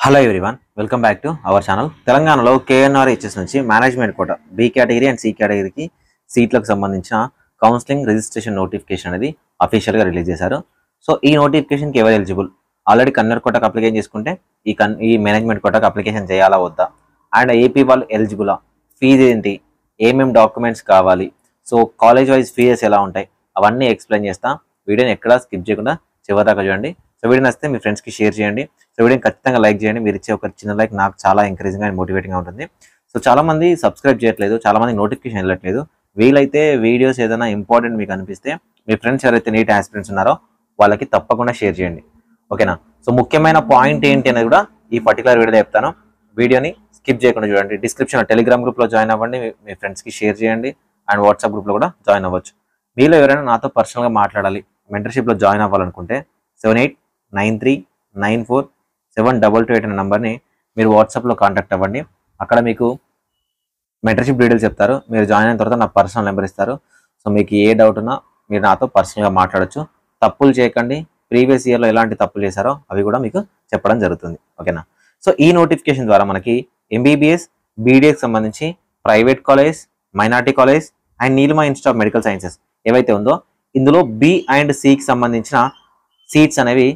Hello everyone, welcome back to our channel. తెలంగాణలో KNRHS నుంచి management quota B category and C కేటగిరీకి సీట్లకు సంబంధించిన కౌన్సిలింగ్ రిజిస్ట్రేషన్ నోటిఫికేషన్ అనేది అఫీషియల్గా రిలీజ్ చేశారు. సో ఈ నోటిఫికేషన్కి ఎవరు ఎలిజిబుల్, ఆల్రెడీ కన్నర్ కోటాకు అప్లికేషన్ చేసుకుంటే ఈ మేనేజ్మెంట్ కోటాకు అప్లికేషన్ చేయాలా వద్దా, అండ్ ఏపీ వాళ్ళు ఎలిజిబులా, ఫీజు ఏంటి, ఏమేమి డాక్యుమెంట్స్ కావాలి, సో కాలేజ్ వైజ్ ఫీజెస్ ఎలా ఉంటాయి, అవన్నీ ఎక్స్ప్లెయిన్ చేస్తా. వీడియోని ఎక్కడా స్కిప్ చేయకుండా చివరిదాకా చూడండి. సో వీడియో నచ్చితే మీ ఫ్రెండ్స్కి షేర్ చేయండి. సో వీడియోని ఖచ్చితంగా లైక్ చేయండి. మీరు ఇచ్చే ఒక చిన్న లైక్ నాకు చాలా ఎంకరేజింగ్ అండ్ మోటివేటింగ్గా ఉంటుంది. సో చాలామంది సబ్స్క్రైబ్ చేయట్లేదు, చాలామంది నోటిఫికేషన్ వెళ్ళట్లేదు. వీలైతే వీడియోస్ ఏదైనా ఇంపార్టెంట్ మీకు అనిపిస్తే మీ ఫ్రెండ్స్ ఎవరైతే నీట్ ఆస్పిరెంట్స్ ఉన్నారో వాళ్ళకి తప్పకుండా షేర్ చేయండి, ఓకేనా. సో ముఖ్యమైన పాయింట్ ఏంటి అనేది కూడా ఈ పర్టికులర్ వీడియోలో చెప్తాను. వీడియోని స్కిప్ చేయకుండా చూడండి. డిస్క్రిప్షన్ టెలిగ్రామ్ గ్రూప్లో జాయిన్ అవ్వండి, మీ ఫ్రెండ్స్కి షేర్ చేయండి, అండ్ వాట్సాప్ గ్రూప్లో కూడా జాయిన్ అవ్వచ్చు. మీలో ఎవరైనా నాతో పర్సనల్గా మాట్లాడాలి, మెంటర్షిప్లో జాయిన్ అవ్వాలనుకుంటే 7893947228 అనే నెంబర్ని మీరు వాట్సాప్లో కాంటాక్ట్ అవ్వండి. అక్కడ మీకు మెంటర్షిప్ డీటెయిల్స్ చెప్తారు. మీరు జాయిన్ అయిన తర్వాత నా పర్సనల్ నెంబర్ ఇస్తారు. సో మీకు ఏ డౌట్ ఉన్నా మీరు నాతో పర్సనల్గా మాట్లాడచ్చు. తప్పులు చేయకండి, ప్రీవియస్ ఇయర్లో ఎలాంటి తప్పులు చేశారో అవి కూడా మీకు చెప్పడం జరుగుతుంది, ఓకేనా. సో ఈ నోటిఫికేషన్ ద్వారా మనకి MBBS BDకి సంబంధించి private college, minority college and Neelima institute of medical sciences ఏవైతే ఉందో ఇందులో B అండ్ Cకి సంబంధించిన సీట్స్ అనేవి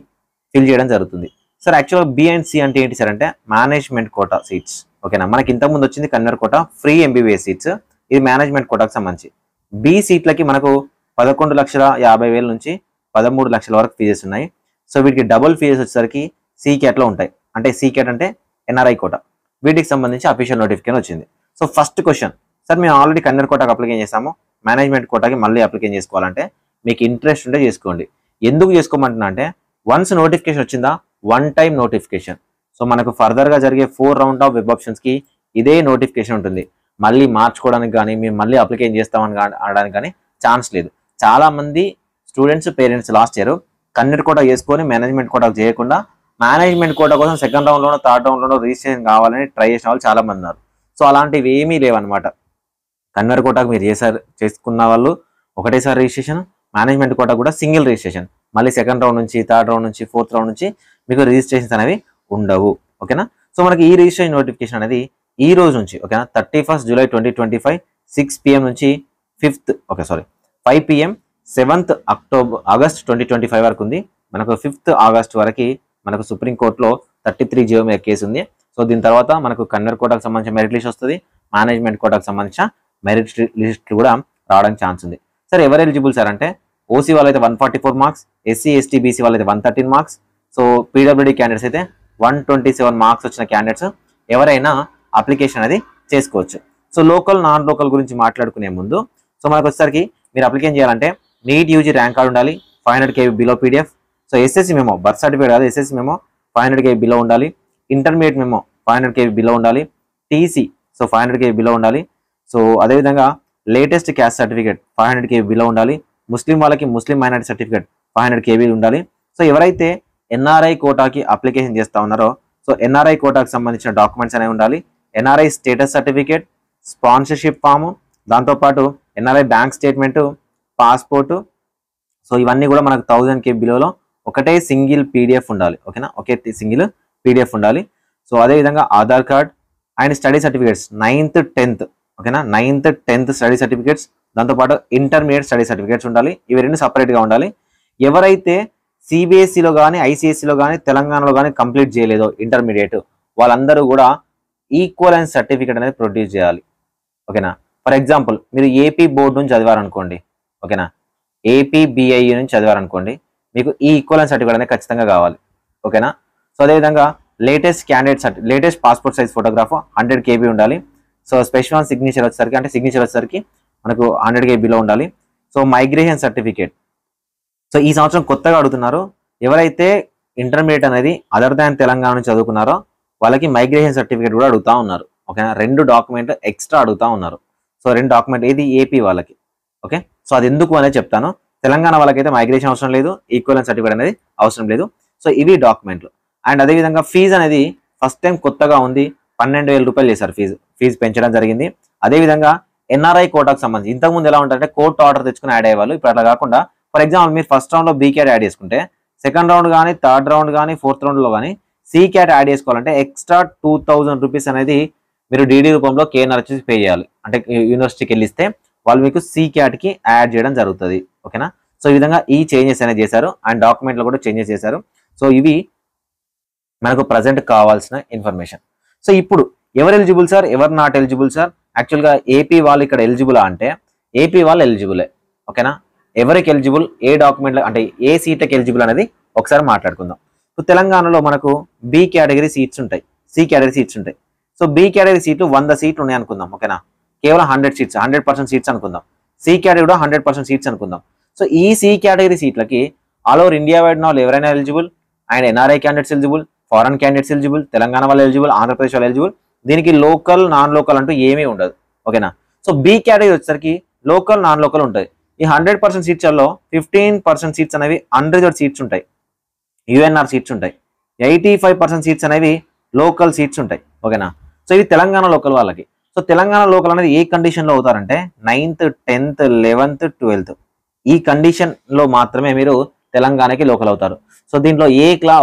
ఫిల్ చేయడం జరుగుతుంది. సార్ యాక్చువల్గా B అండ్ C అంటే ఏంటి సార్ అంటే మేనేజ్మెంట్ కోటా సీట్స్, ఓకేనా. మనకి ఇంతకుముందు వచ్చింది కన్నర్ కోటా ఫ్రీ MBBS సీట్స్, ఇది మేనేజ్మెంట్ కోటాకు సంబంధించి. B సీట్లకి మనకు 11,50,000 నుంచి 13 లక్షల వరకు ఫీజెస్ ఉన్నాయి. సో వీటికి డబుల్ ఫీజెస్ వచ్చేసరికి C క్యాట్లో ఉంటాయి. అంటే C క్యాట్ అంటే NRI కోటా, వీటికి సంబంధించి అఫీషియల్ నోటిఫికేషన్ వచ్చింది. సో ఫస్ట్ క్వశ్చన్, సార్ మేము ఆల్రెడీ కన్నర్ కోటాకు అప్లికేషన్ చేసాము, మేనేజ్మెంట్ కోటాకి మళ్ళీ అప్లికేషన్ చేసుకోవాలంటే మీకు ఇంట్రెస్ట్ ఉంటే చేసుకోండి. ఎందుకు చేసుకోమంటున్నా అంటే వన్స్ నోటిఫికేషన్ వచ్చిందా వన్ టైం నోటిఫికేషన్. సో మనకు ఫర్దర్గా జరిగే 4 రౌండ్ ఆఫ్ వెబ్ ఆప్షన్స్కి ఇదే నోటిఫికేషన్ ఉంటుంది. మళ్ళీ మార్చుకోవడానికి కానీ మేము మళ్ళీ అప్లికేషన్ చేస్తామని అనడానికి కానీ ఛాన్స్ లేదు. చాలామంది స్టూడెంట్స్ పేరెంట్స్ లాస్ట్ ఇయర్ కన్నర్ కోటా చేసుకొని మేనేజ్మెంట్ కోటాకు చేయకుండా మేనేజ్మెంట్ కోటా కోసం సెకండ్ రౌండ్లోనో థర్డ్ రౌండ్లోనో రిజిస్ట్రేషన్ కావాలని ట్రై చేసిన వాళ్ళు చాలామంది ఉన్నారు. సో అలాంటివి ఏమీ లేవన్నమాట. కన్నర్ కోటాకు మీరు చేసుకున్న వాళ్ళు ఒకటేసారి రిజిస్ట్రేషన్, మేనేజ్మెంట్ కోటా కూడా సింగిల్ రిజిస్ట్రేషన్. మళ్ళీ సెకండ్ రౌండ్ నుంచి, థర్డ్ రౌండ్ నుంచి, ఫోర్త్ రౌండ్ నుంచి మీకు రిజిస్ట్రేషన్స్ అనేవి ఉండవు, ఓకేనా. సో మనకి ఈ రిజిస్ట్రేషన్ నోటిఫికేషన్ అనేది ఈ రోజు నుంచి, ఓకేనా, 31 జూలై 2025 6 PM నుంచి 5 PM 7th ఆగస్ట్ 2025 వరకు ఉంది. మనకు 5th ఆగస్ట్ వరకు మనకు సుప్రీంకోర్టులో 33G మీద కేసు ఉంది. సో దీని తర్వాత మనకు కన్నర్ కోటాకు సంబంధించిన మెరిట్ లిస్ట్ వస్తుంది, మేనేజ్మెంట్ కోటాకు సంబంధించిన మెరిట్ లిస్ట్ కూడా రావడానికి ఛాన్స్ ఉంది. సార్ ఎవరు ఎలిజిబుల్ సార్ అంటే OC వాళ్ళైతే 144 మార్క్స్, SC ST BC వాళ్ళైతే 113 మార్క్స్, సో PWD క్యాండిడేట్స్ అయితే 127 మార్క్స్ వచ్చిన క్యాండిడేట్స్ ఎవరైనా అప్లికేషన్ అనేది చేసుకోవచ్చు. సో లోకల్ నాన్ లోకల్ గురించి మాట్లాడుకునే ముందు సో మనకు వచ్చేసరికి మీరు అప్లికేషన్ చేయాలంటే నీట్ UG ర్యాంక్ కార్డ్ ఉండాలి, 500 KB below PDF. So SSC memo, birth certificate కాదు, SSC మెమో 500 KB బిలో ఉండాలి, ఇంటర్మీడియట్ మెమో 500 KB బిలో ఉండాలి, TC సో 500 KB బిలో ఉండాలి. సో అదేవిధంగా latest caste certificate 500 KB below ఉండాలి, ముస్లిం వాళ్ళకి ముస్లిం minority certificate 500 KB ఉండాలి. So ఎవరైతే NRI కోటాకి అప్లికేషన్ చేస్తూ ఉన్నారో సో NRI కోటాకి సంబంధించిన డాక్యుమెంట్స్ అనేవి ఉండాలి. NRI status certificate, sponsorship form, దాంతోపాటు NRI bank statement, passport. So ఇవన్నీ కూడా మనకు 1000 KB బిలోలో ఒకటే సింగిల్ PDF ఉండాలి, ఓకేనా, ఒకే సింగిల్ PDF ఉండాలి. సో అదేవిధంగా Aadhaar card and study certificates 9th 10th, ఓకేనా, 9th 10th స్టడీ సర్టిఫికేట్స్, దాంతోపాటు ఇంటర్మీడియట్ స్టడీ సర్టిఫికేట్స్ ఉండాలి. ఇవి రెండు సపరేట్గా ఉండాలి. ఎవరైతే CBSEలో కానీ ICSEలో కానీ తెలంగాణలో కానీ కంప్లీట్ చేయలేదో ఇంటర్మీడియట్ వాళ్ళందరూ కూడా ఈక్వలెన్స్ సర్టిఫికేట్ అనేది ప్రొడ్యూస్ చేయాలి, ఓకేనా. ఫర్ ఎగ్జాంపుల్ మీరు AP బోర్డు నుంచి చదివారనుకోండి, ఓకేనా, AP BIE నుంచి చదివారనుకోండి, మీకు ఈ ఈక్వలెన్స్ సర్టిఫికేట్ అనేది ఖచ్చితంగా కావాలి, ఓకేనా. సో అదేవిధంగా latest passport size photograph 100 KB ఉండాలి. సో స్పెషల్ వన్ సిగ్నేచర్ వచ్చేసరికి మనకు 100 KB బిలో ఉండాలి. సో మైగ్రేషన్ సర్టిఫికేట్, సో ఈ సంవత్సరం కొత్తగా అడుగుతున్నారు, ఎవరైతే ఇంటర్మీడియట్ అనేది అదర్ దాన్ తెలంగాణ నుంచి చదువుకున్నారో వాళ్ళకి మైగ్రేషన్ సర్టిఫికేట్ కూడా అడుగుతూ ఉన్నారు, ఓకేనా. 2 డాక్యుమెంట్ ఎక్స్ట్రా అడుగుతూ ఉన్నారు. సో 2 డాక్యుమెంట్, ఇది AP వాళ్ళకి, ఓకే. సో అది ఎందుకు అనేది చెప్తాను. తెలంగాణ వాళ్ళకైతే మైగ్రేషన్ అవసరం లేదు, ఈక్వలెన్స్ సర్టిఫికేట్ అనేది అవసరం లేదు. సో ఇవి డాక్యుమెంట్లు. అండ్ అదేవిధంగా ఫీజు అనేది ఫస్ట్ టైం కొత్తగా ఉంది, 12,000 రూపాయలు చేశారు ఫీజు పెంచడం జరిగింది. అదేవిధంగా NRI కోటాకు సంబంధించి ఇంతకుముందు ఎలా ఉంటుందంటే కోర్టు ఆర్డర్ తెచ్చుకుని యాడ్ అయ్యేవాళ్ళు, ఇప్పుడు అట్లా కాకుండా ఫర్ ఎగ్జాంపుల్ మీరు ఫస్ట్ రౌండ్లో BCAD యాడ్ చేసుకుంటే సెకండ్ రౌండ్ కానీ థర్డ్ రౌండ్ కానీ ఫోర్త్ రౌండ్లో కానీ సి క్యాట్ యాడ్ చేసుకోవాలంటే ఎక్స్ట్రా 2000 రూపీస్ అనేది మీరు డీడీ రూపంలో కేఎన్ఆర్ వచ్చేసి పే చేయాలి. అంటే యూనివర్సిటీకి వెళ్ళిస్తే వాళ్ళు మీకు సి క్యాట్కి యాడ్ చేయడం జరుగుతుంది. ఓకేనా. సో ఈ విధంగా ఈ చేంజెస్ అనేది చేశారు అండ్ డాక్యుమెంట్లో కూడా చేంజెస్ చేశారు. సో ఇవి మనకు ప్రజెంట్ కావాల్సిన ఇన్ఫర్మేషన్. సో ఇప్పుడు ఎవరు ఎలిజిబుల్ సార్, ఎవరు నాట్ ఎలిజిబుల్ సార్? యాక్చువల్గా ఏపీ వాళ్ళు ఇక్కడ ఎలిజిబుల్ అంటే ఏపీ వాళ్ళు ఎలిజిబులే. ఓకేనా. ఎవరికి ఎలిజిబుల్, ఏ డాక్యుమెంట్ అంటే ఏ సీట్కి ఎలిజిబుల్ అనేది ఒకసారి మాట్లాడుకుందాం. సో తెలంగాణలో మనకు బి కేటగిరీ సీట్స్ ఉంటాయి, సి కేటగిరీ సీట్స్ ఉంటాయి. సో బి కేటగిరీ సీట్లు 100 సీట్లు ఉన్నాయి అనుకుందాం. ఓకేనా. కేవలం 100 సీట్స్, 100% సీట్స్ అనుకుందాం. సి కేటగిరీ కూడా 100% సీట్స్ అనుకుందాం. సో ఈ సి కేటగిరీ సీట్లకి ఆల్ ఓవర్ ఇండియా వైడ్ వాళ్ళు ఎవరైనా eligible and NRI candidates eligible, foreign candidates eligible, Telangana వాళ్ళు ఎలిజిబుల్, ఆంధ్రప్రదేశ్ వాళ్ళు ఎలిజిబుల్. దీనికి లోకల్ నాన్ లోకల్ అంటూ ఏమీ ఉండదు. ఓకేనా. సో బి కేటగిరీ వచ్చేసరికి లోకల్ నాన్ లోకల్ ఉంటుంది. ఈ 100% సీట్స్లో 15% సీట్స్ అనేవి అన్రిజర్వ్డ్ సీట్స్ ఉంటాయి, యుఎన్ఆర్ సీట్స్ ఉంటాయి. 85% సీట్స్ అనేవి లోకల్ సీట్స్ ఉంటాయి. ఓకేనా. సో ఇవి తెలంగాణ లోకల్ వాళ్ళకి. సో తెలంగాణ లోకల్ అనేది ఏ కండిషన్లో అవుతారంటే 9th, 10th, 11th, 12th ఈ కండిషన్లో మాత్రమే మీరు తెలంగాణకి లోకల్ అవుతారు. సో దీంట్లో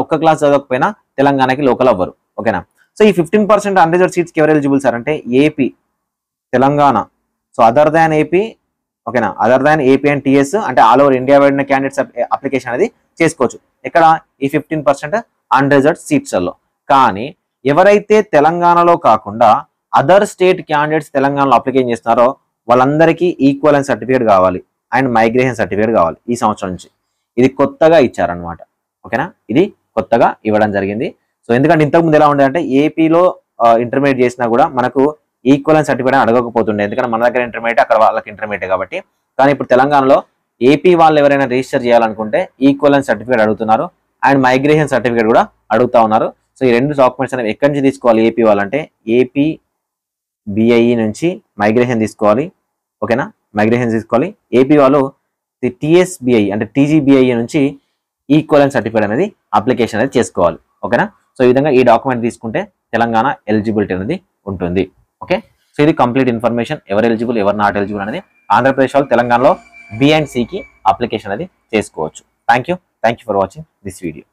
ఒక్క క్లాస్ చదవకపోయినా తెలంగాణకి లోకల్ అవ్వరు. ఓకేనా. సో ఈ 15% అన్రిజర్వ్డ్ సీట్స్కి ఎవరు ఎలిజిబుల్ సార్ అంటే AP, Telangana. So other than AP. ఓకేనా. Other than AP and TS అంటే all over India wide candidates application అనేది చేసుకోవచ్చు. ఇక్కడ ఈ 15% అన్రిజర్వ్డ్ సీట్స్లో. కానీ ఎవరైతే తెలంగాణలో కాకుండా అదర్ స్టేట్ క్యాండిడేట్స్ తెలంగాణలో అప్లికేషన్ చేస్తున్నారో వాళ్ళందరికీ ఈక్వలెన్స్ సర్టిఫికేట్ కావాలి అండ్ మైగ్రేషన్ సర్టిఫికేట్ కావాలి ఈ సంవత్సరం నుంచి. ఇది కొత్తగా ఇచ్చారనమాట. ఓకేనా. ఇది కొత్తగా ఇవ్వడం జరిగింది. సో ఎందుకంటే ఇంతకుముందు ఎలా ఉండేదంటే ఏపీలో ఇంటర్మీడియట్ చేసినా కూడా మనకు ఈక్వలెన్స్ సర్టిఫికేట్ అడగకపోతుండే, ఎందుకంటే మన దగ్గర ఇంటర్మీడియట్ అక్కడ వాళ్ళకి ఇంటర్మీడియట్ కాబట్టి. కానీ ఇప్పుడు తెలంగాణలో ఏపీ వాళ్ళు ఎవరైనా రిజిస్టర్ చేయాలనుకుంటే ఈక్వలెన్స్ సర్టిఫికేట్ అడుగుతున్నారు అండ్ మైగ్రేషన్ సర్టిఫికేట్ కూడా అడుగుతా ఉన్నారు. సో ఈ రెండు డాక్యుమెంట్స్ అనేవి ఎక్కడి నుంచి తీసుకోవాలి ఏపీ వాళ్ళంటే ఏపీ బిఐఈ నుంచి మైగ్రేషన్ తీసుకోవాలి. ఓకేనా. మైగ్రేషన్ తీసుకోవాలి. ఏపీ వాళ్ళు టీఎస్బిఐ అంటే టీజీబిఐ నుంచి ఈక్వలెన్స్ సర్టిఫికేట్ అనేది అప్లికేషన్ అనేది చేసుకోవాలి. ఓకేనా. సో ఈ విధంగా ఈ డాక్యుమెంట్ తీసుకుంటే తెలంగాణ ఎలిజిబిలిటీ అనేది ఉంటుంది. ఓకే. సో ఇది కంప్లీట్ ఇన్ఫర్మేషన్ ఎవరు ఎలిజిబుల్, ఎవరు నాట్ ఎలిజిబుల్ అనేది. ఆంధ్రప్రదేశ్ వాళ్ళు తెలంగాణలో బి అండ్ సికి అప్లికేషన్ అనేది చేసుకోవచ్చు. Thank you for watching this video.